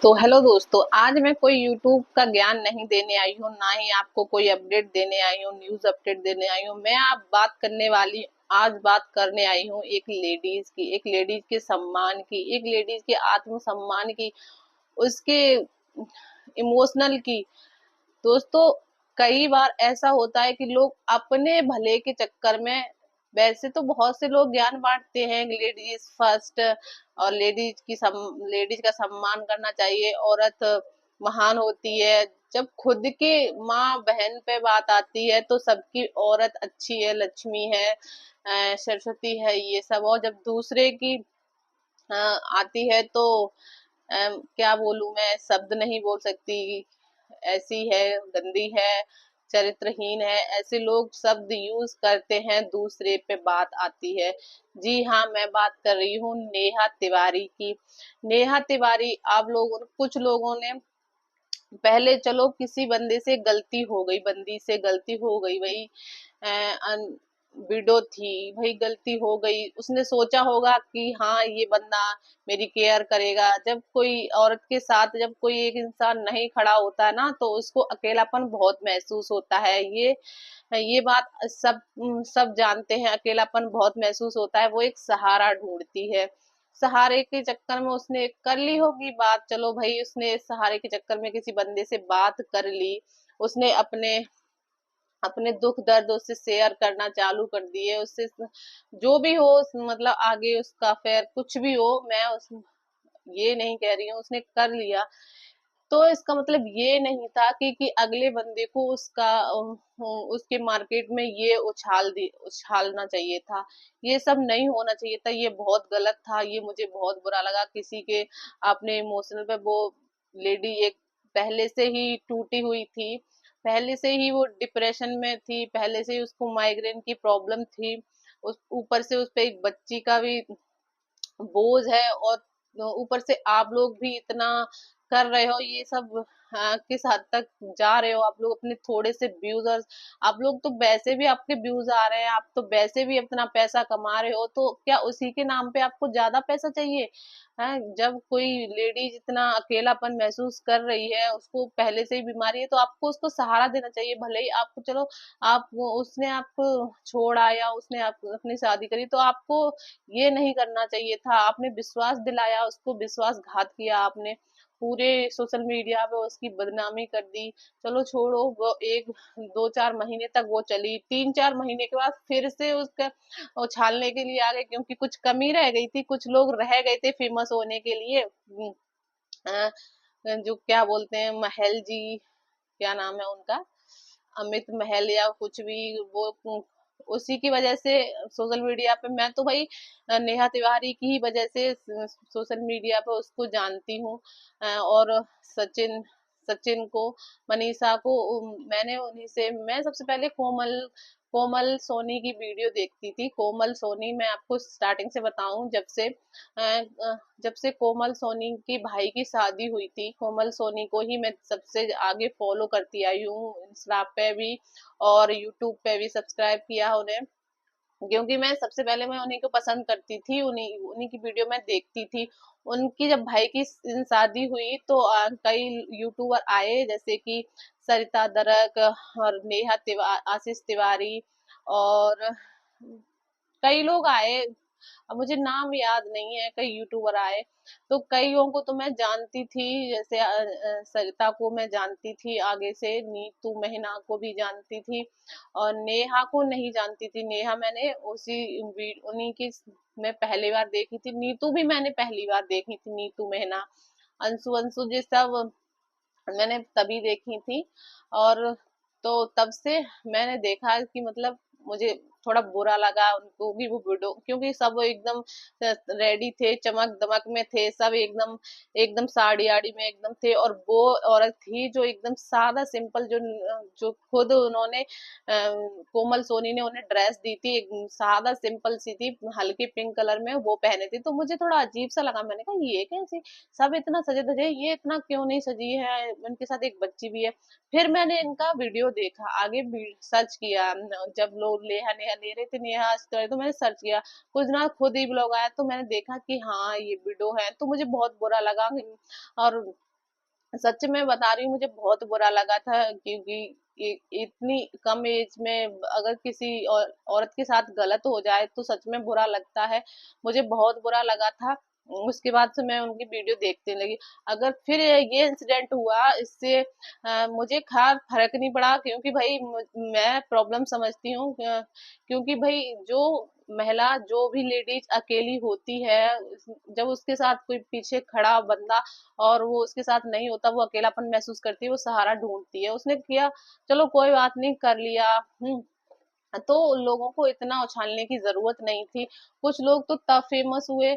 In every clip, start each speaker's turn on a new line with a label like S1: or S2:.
S1: तो हेलो दोस्तों, आज मैं कोई यूट्यूब का ज्ञान नहीं देने आई हूँ, ना ही आपको कोई अपडेट देने आई हूँ, न्यूज़ अपडेट देने आई हूँ। मैं आप बात करने वाली आज बात करने आई हूँ एक लेडीज के सम्मान की, एक लेडीज के आत्मसम्मान की, उसके इमोशनल की। दोस्तों, कई बार ऐसा होता है कि लोग अपने भले के चक्कर में, वैसे तो बहुत से लोग ज्ञान बांटते हैं लेडीज फर्स्ट और लेडीज का सम्मान करना चाहिए, औरत महान होती है। जब खुद के माँ बहन पे बात आती है तो सबकी औरत अच्छी है, लक्ष्मी है, सरस्वती है, ये सब। और जब दूसरे की आती है तो क्या बोलूं, मैं शब्द नहीं बोल सकती। ऐसी है, गंदी है, चरित्रहीन है, ऐसे लोग शब्द यूज करते हैं दूसरे पे बात आती है। जी हाँ, मैं बात कर रही हूँ नेहा तिवारी की। नेहा तिवारी, आप लोगों कुछ लोगों ने पहले, चलो किसी बंदी से गलती हो गई, वही विडो थी, भाई गलती हो गई, उसने सोचा होगा कि हाँ ये बंदा मेरी केयर करेगा। जब कोई औरत के साथ जब कोई एक इंसान नहीं खड़ा होता है ना, तो उसको अकेलापन बहुत महसूस होता है। ये बात सब जानते हैं, अकेलापन बहुत महसूस होता है। वो एक सहारा ढूंढती है। सहारे के चक्कर में उसने कर ली होगी बात, चलो भाई उसने सहारे के चक्कर में किसी बंदे से बात कर ली। उसने अपने अपने दुख दर्द उससे शेयर करना चालू कर दिए। उससे जो भी हो, मतलब आगे उसका अफेयर कुछ भी हो, मैं उस ये नहीं कह रही हूँ, उसने कर लिया। तो इसका मतलब ये नहीं था कि अगले बंदे को उसके मार्केट में ये उछालना चाहिए था। ये सब नहीं होना चाहिए था, ये बहुत गलत था, ये मुझे बहुत बुरा लगा। किसी के अपने इमोशनल पे वो लेडी एक पहले से ही टूटी हुई थी, पहले से ही वो डिप्रेशन में थी, पहले से ही उसको माइग्रेन की प्रॉब्लम थी, उस ऊपर से उस पे एक बच्ची का भी बोझ है। और ऊपर से आप लोग भी इतना कर रहे हो, ये सब किस हद तक जा रहे हो आप लोग अपने थोड़े से व्यूज। और आप लोग तो वैसे भी आपके व्यूज आ रहे हैं, आप तो वैसे भी अपना पैसा कमा रहे हो, तो क्या उसी के नाम पे आपको ज्यादा पैसा चाहिए है? जब कोई लेडीज इतना अकेलापन महसूस कर रही है, उसको पहले से ही बीमारी है, तो आपको उसको सहारा देना चाहिए। भले ही आपको, चलो उसने आपको छोड़ा या उसने आप अपनी शादी करी, तो आपको ये नहीं करना चाहिए था। आपने विश्वास दिलाया, उसको विश्वासघात किया आपने, पूरे सोशल मीडिया पे उसकी बदनामी कर दी। चलो छोड़ो, वो एक 2-4 महीने तक वो चली, 3-4 महीने के बाद फिर से उसका उछालने के लिए आ गए, क्योंकि कुछ कमी रह गई थी, कुछ लोग रह गए थे फेमस होने के लिए। अ, जो क्या बोलते हैं, महल जी, क्या नाम है उनका, अमित महल या कुछ भी, वो उसी की वजह से सोशल मीडिया पे मैं तो भाई नेहा तिवारी की ही वजह से सोशल मीडिया पे उसको जानती हूँ। और सचिन सचिन को, मनीषा को, मैंने उन्हीं से, मैं सबसे पहले कोमल कोमल सोनी की वीडियो देखती थी। कोमल सोनी, मैं आपको स्टार्टिंग से बताऊं, जब से कोमल सोनी के भाई की शादी हुई थी, कोमल सोनी को ही मैं सबसे आगे फॉलो करती आई हूँ, इंस्टा पे भी और यूट्यूब पे भी सब्सक्राइब किया उन्हें। क्योंकि मैं उन्हीं को पसंद करती थी, उन्हीं उन्हीं की वीडियो मैं देखती थी। उनकी जब भाई की शादी हुई तो कई यूट्यूबर आए, जैसे कि सरिता दरक और आशीष तिवारी, और कई लोग आए, अब मुझे नाम याद नहीं है, कई यूट्यूबर आए। तो कईयों को तो मैं जानती थी, जैसे सरिता को मैं जानती थी आगे से, नीतू मेहना को भी जानती थी, और नेहा को नहीं जानती थी। नेहा मैंने उन्हीं की मैं पहली बार देखी थी। नीतू भी मैंने पहली बार देखी थी, नीतू मेहना, अंशु अंशु जी सब मैंने तभी देखी थी। और तो तब से मैंने देखा कि मतलब मुझे थोड़ा बुरा लगा उनको भी वो वीडियो, क्योंकि सब एकदम रेडी थे, चमक दमक में थे सब, एकदम एकदम साड़ी आड़ी में एकदम थे। और वो औरत थी जो एकदम सादा सिंपल, जो खुद उन्होंने कोमल सोनी ने उन्हें ड्रेस दी थी, एक सादा सिंपल सी थी, हल्के पिंक कलर में वो पहने थे। तो मुझे थोड़ा अजीब सा लगा, मैंने कहा ये कैसे, सब इतना सजे धजे, ये इतना क्यों नहीं सजी है, उनके साथ एक बच्ची भी है। फिर मैंने इनका वीडियो देखा, आगे सर्च किया, जब लोग नेहा नेहा ले रहे थे, नेहा तो मैंने सर्च किया, कुछ ना खुद ही ब्लॉग आया, तो मैंने देखा कि हाँ ये वीडियो है, तो मुझे बहुत बुरा लगा। और सच में बता रही हूँ, मुझे बहुत बुरा लगा था, क्योंकि इतनी कम एज में अगर किसी औरत के साथ गलत हो जाए तो सच में बुरा लगता है। मुझे बहुत बुरा लगा था। उसके बाद से मैं उनकी वीडियो देखने लगी। अगर फिर ये इंसिडेंट हुआ, इससे मुझे खैर फर्क नहीं पड़ा, क्योंकि भाई मैं प्रॉब्लम समझती हूँ, क्योंकि भाई जो महिला, जो भी लेडीज अकेली होती है, जब उसके साथ कोई पीछे खड़ा बंदा और वो उसके साथ नहीं होता, वो अकेलापन महसूस करती है, वो सहारा ढूंढती है। उसने किया, चलो कोई बात नहीं, कर लिया। तो लोगों को इतना उछालने की जरूरत नहीं थी। कुछ लोग तो तब फेमस हुए,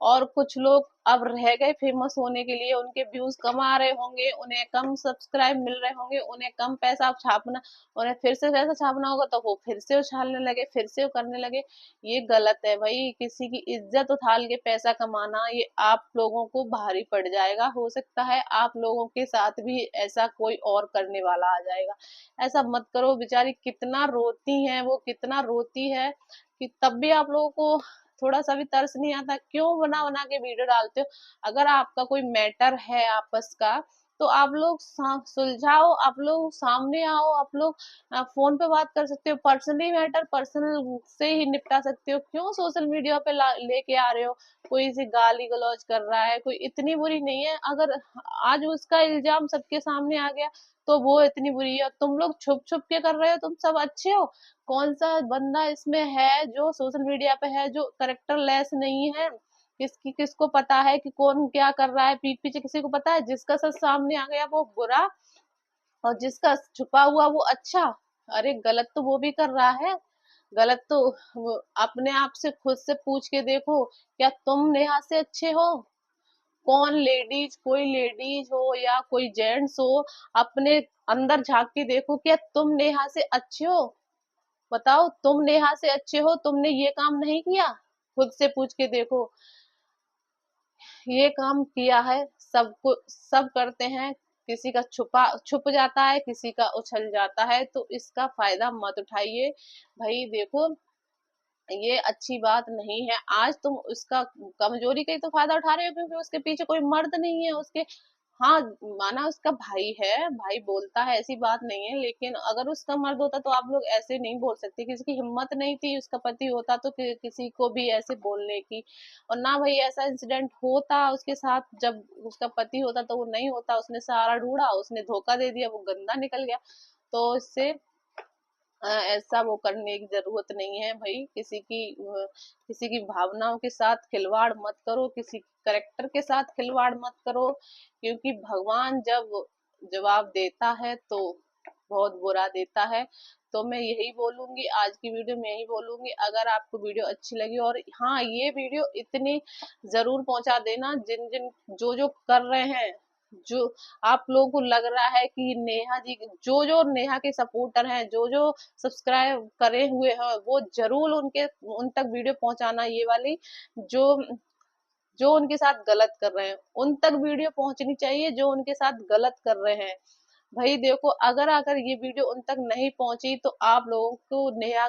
S1: और कुछ लोग अब रह गए फेमस होने के लिए। उनके व्यूज कम आ रहे होंगे, उन्हें कम सब्सक्राइब मिल रहे होंगे, उन्हें कम पैसा छापना, उन्हें फिर से पैसा छापना होगा, तो वो फिर से उछालने लगे, फिर से वो करने लगे। ये गलत है भाई। किसी की इज्जत उछाल के पैसा कमाना, ये आप लोगों को भारी पड़ जाएगा। हो सकता है आप लोगों के साथ भी ऐसा कोई और करने वाला आ जाएगा। ऐसा मत करो। बेचारी कितना रोती है, वो कितना रोती है, कि तब भी आप लोगों को थोड़ा सा भी तरस नहीं आता। क्यों बना बना के वीडियो डालते हो? अगर आपका कोई मैटर है आपस का, तो आप लोग सुलझाओ, आप लोग सामने आओ, आप लोग फोन पे बात कर सकते हो। पर्सनली मैटर पर्सनल से ही निपटा सकते हो। क्यों सोशल मीडिया पे लेके आ रहे हो? कोई सी गाली गलौज कर रहा है, कोई इतनी बुरी नहीं है। अगर आज उसका इल्जाम सबके सामने आ गया, तो वो इतनी बुरी है। तुम लोग छुप छुप के कर रहे हो, तुम सब अच्छे हो। कौन सा बंदा इसमें है जो सोशल मीडिया पे है, जो करेक्टर लेस नहीं है? किसको पता है कि कौन क्या कर रहा है पीठ पीछे? किसी को पता है? जिसका सच सामने आ गया वो बुरा, और जिसका छुपा हुआ वो अच्छा। अरे गलत तो वो भी कर रहा है। गलत तो अपने आप से खुद से पूछ के देखो, क्या तुम नेहा से अच्छे हो? कौन लेडीज, कोई लेडीज हो या कोई जेंट्स हो, अपने अंदर झांक के देखो, क्या तुम नेहा से अच्छे हो? बताओ, तुम नेहा से अच्छे हो? तुमने ये काम नहीं किया? खुद से पूछ के देखो। ये काम किया है, सबको सब करते हैं। किसी का छुप जाता है, किसी का उछल जाता है, तो इसका फायदा मत उठाइए। भाई देखो, ये अच्छी बात नहीं है। आज तुम उसका कमजोरी का ही तो फायदा उठा रहे हो, क्योंकि उसके पीछे कोई मर्द नहीं है उसके। हाँ, माना उसका भाई है, भाई बोलता है, ऐसी बात नहीं है, लेकिन अगर उसका मर्द होता तो आप लोग ऐसे नहीं बोल सकते। किसी की हिम्मत नहीं थी, उसका पति होता तो किसी को भी ऐसे बोलने की। और ना भाई ऐसा इंसिडेंट होता उसके साथ, जब उसका पति होता तो वो नहीं होता। उसने सहारा ढूंढा, उसने धोखा दे दिया, वो गंदा निकल गया। तो इससे ऐसा वो करने की जरूरत नहीं है भाई। किसी की भावनाओं के साथ खिलवाड़ मत करो, किसी करेक्टर के साथ खिलवाड़ मत करो, क्योंकि भगवान जब जवाब देता है तो बहुत बुरा देता है। तो मैं यही बोलूंगी, आज की वीडियो में यही बोलूंगी। अगर आपको वीडियो अच्छी लगी, और हाँ, ये वीडियो इतनी जरूर पहुंचा देना, जिन जिन जो जो कर रहे हैं, जो आप लोगों को लग रहा है कि नेहा जी, जो जो नेहा के सपोर्टर हैं, जो जो सब्सक्राइब करे हुए हैं, वो जरूर उन तक वीडियो पहुंचाना। ये वाली जो जो उनके साथ गलत कर रहे हैं, उन तक वीडियो पहुंचनी चाहिए, जो उनके साथ गलत कर रहे हैं। भाई देखो, अगर अगर ये वीडियो उन तक नहीं पहुंची, तो आप लोगों को नेहा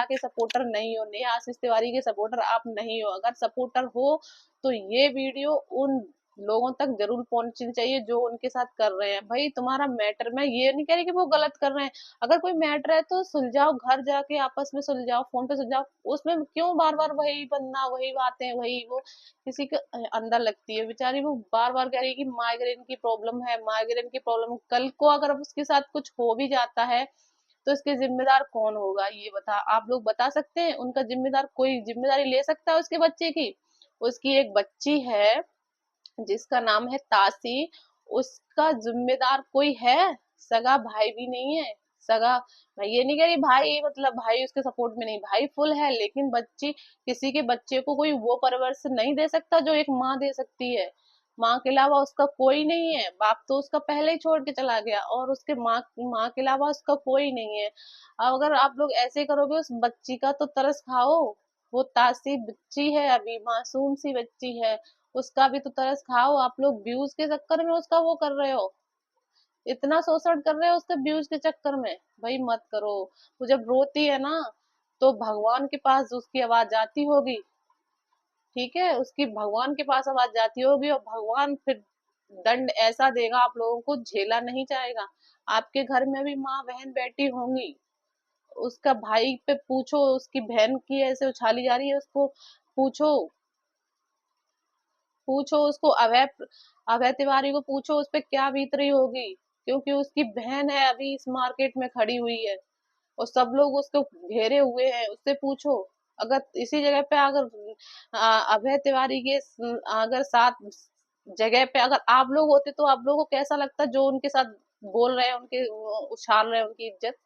S1: के सपोर्टर नहीं हो, नेहा आशीष तिवारी के सपोर्टर आप नहीं हो। अगर सपोर्टर हो, तो ये वीडियो उन लोगों तक जरूर पहुंचनी चाहिए जो उनके साथ कर रहे हैं। भाई तुम्हारा मैटर, मैं ये नहीं कह रही कि वो गलत कर रहे हैं। अगर कोई मैटर है तो सुलझाओ, घर जाके आपस में सुलझाओ, फोन पे सुलझाओ। उसमें क्यों बार बार वही बंदा, वही बातें, वही वो? किसी के अंदर लगती है बेचारी, वो बार बार कह रही है कि माइग्रेन की प्रॉब्लम है, माइग्रेन की प्रॉब्लम। कल को अगर उसके साथ कुछ हो भी जाता है, तो इसके जिम्मेदार कौन होगा? ये आप लोग बता सकते हैं? उनका जिम्मेदार कोई जिम्मेदारी ले सकता है उसके बच्चे की? उसकी एक बच्ची है जिसका नाम है तासी, उसका जिम्मेदार कोई है? सगा भाई भी नहीं है। सगा, मैं ये नहीं कह रही भाई मतलब भाई उसके सपोर्ट में नहीं, भाई फुल है, लेकिन बच्ची, किसी के बच्चे को कोई वो परवरिश नहीं दे सकता जो एक माँ दे सकती है। माँ के अलावा उसका कोई नहीं है। बाप तो उसका पहले ही छोड़ के चला गया, और उसके माँ माँ के अलावा उसका कोई नहीं है। अब अगर आप लोग ऐसे करोगे, उस बच्ची का तो तरस खाओ। वो तासी बच्ची है, अभी मासूम सी बच्ची है, उसका भी तो तरस खाओ। आप लोग व्यूज के चक्कर में उसका वो कर रहे हो, इतना शोषण कर रहे हो उसके व्यूज के चक्कर में। भाई मत करो। वो जब रोती है ना, तो भगवान के पास उसकी आवाज जाती होगी। ठीक है, उसकी भगवान के पास आवाज जाती होगी, और भगवान फिर दंड ऐसा देगा आप लोगों को झेला नहीं जाएगा। आपके घर में भी माँ बहन बैठी होंगी, उसका भाई पे पूछो, उसकी बहन की ऐसे उछाली जा रही है, उसको पूछो, पूछो उसको, अभय अभय तिवारी को पूछो उस पे क्या बीत रही होगी, क्योंकि उसकी बहन है अभी इस मार्केट में खड़ी हुई है और सब लोग उसको घेरे हुए हैं। उससे पूछो, अगर इसी जगह पे अगर अभय तिवारी के अगर साथ जगह पे अगर आप लोग होते तो आप लोगों को कैसा लगता, जो उनके साथ बोल रहे हैं, उनके उछाल रहे हैं उनकी इज्जत।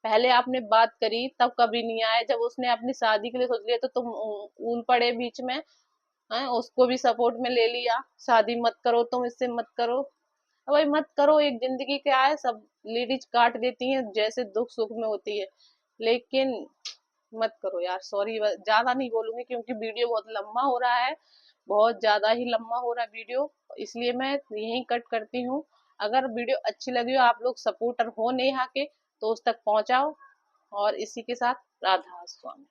S1: पहले आपने बात करी तब कभी नहीं आए, जब उसने अपनी शादी के लिए सोच लिया तो तुम ऊल पड़े बीच में हैं, उसको भी सपोर्ट में ले लिया, शादी मत करो तुम इससे, मत करो। अब भाई मत करो, एक जिंदगी क्या है, सब लेडीज काट देती हैं जैसे दुख सुख में होती है, लेकिन मत करो यार। सॉरी, ज्यादा नहीं बोलूंगी क्योंकि वीडियो बहुत लंबा हो रहा है, बहुत ज्यादा ही लंबा हो रहा है वीडियो, इसलिए मैं यहीं कट करती हूँ। अगर वीडियो अच्छी लगी हो, आप लोग सपोर्टर हो नेहा के, तो उस तक पहुंचाओ। और इसी के साथ राधा स्वामी।